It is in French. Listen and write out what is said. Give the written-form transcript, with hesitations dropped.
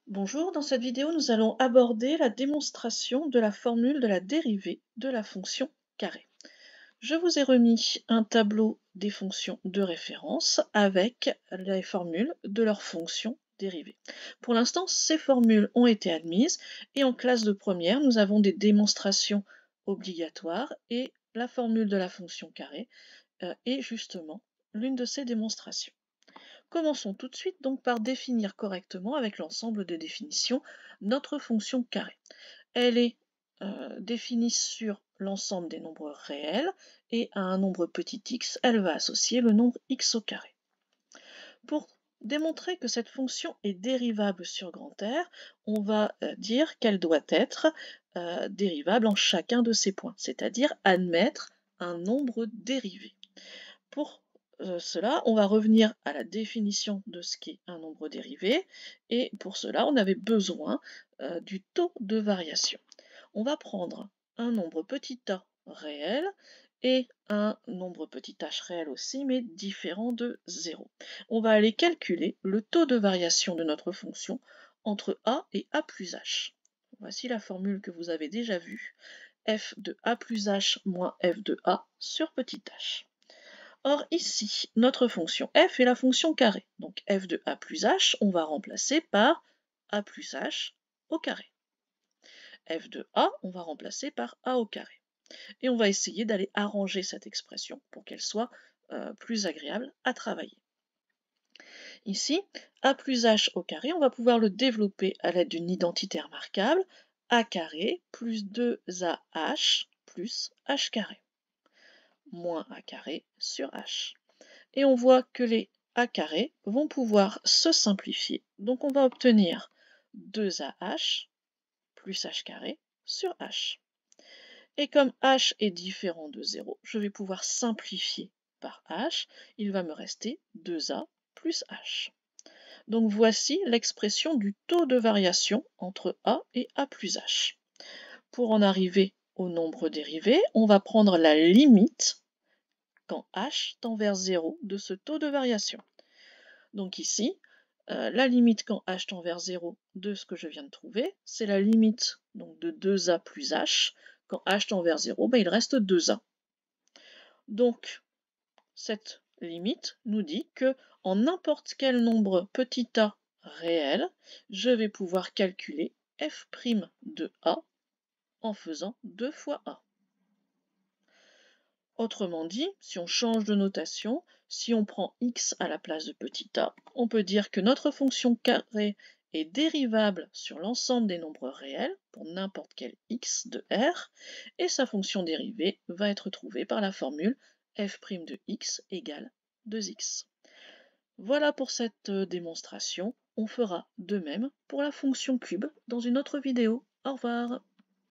Bonjour, dans cette vidéo, nous allons aborder la démonstration de la formule de la dérivée de la fonction carré. Je vous ai remis un tableau des fonctions de référence avec les formules de leurs fonctions dérivées. Pour l'instant, ces formules ont été admises et en classe de première, nous avons des démonstrations obligatoires et la formule de la fonction carré est justement l'une de ces démonstrations. Commençons tout de suite donc par définir correctement avec l'ensemble de définitions notre fonction carré. Elle est définie sur l'ensemble des nombres réels et à un nombre petit x, elle va associer le nombre x au carré. Pour démontrer que cette fonction est dérivable sur grand R, on va dire qu'elle doit être dérivable en chacun de ces points, c'est-à-dire admettre un nombre dérivé. Pour cela, on va revenir à la définition de ce qu'est un nombre dérivé, et pour cela, on avait besoin du taux de variation. On va prendre un nombre petit a réel et un nombre petit h réel aussi, mais différent de 0. On va aller calculer le taux de variation de notre fonction entre a et a plus h. Voici la formule que vous avez déjà vue, f de a plus h moins f de a sur petit h. Or ici, notre fonction f est la fonction carré. Donc f de a plus h, on va remplacer par a plus h au carré. F de a, on va remplacer par a au carré. Et on va essayer d'aller arranger cette expression pour qu'elle soit plus agréable à travailler. Ici, a plus h au carré, on va pouvoir le développer à l'aide d'une identité remarquable, a carré plus 2ah plus h carré, moins a carré sur h. Et on voit que les a carrés vont pouvoir se simplifier. Donc on va obtenir 2ah plus h carré sur h. Et comme h est différent de 0, je vais pouvoir simplifier par h. Il va me rester 2a plus h. Donc voici l'expression du taux de variation entre a et a plus h. Pour en arriver au nombre dérivé, on va prendre la limite quand h tend vers 0 de ce taux de variation. Donc ici, la limite quand h tend vers 0 de ce que je viens de trouver, c'est la limite donc, de 2a plus h. Quand h tend vers 0, il reste 2a. Donc, cette limite nous dit que en n'importe quel nombre petit a réel, je vais pouvoir calculer f' de a en faisant 2 fois a. Autrement dit, si on change de notation, si on prend x à la place de petit a, on peut dire que notre fonction carré est dérivable sur l'ensemble des nombres réels pour n'importe quel x de R, et sa fonction dérivée va être trouvée par la formule f' de x égale 2x. Voilà pour cette démonstration. On fera de même pour la fonction cube dans une autre vidéo. Au revoir.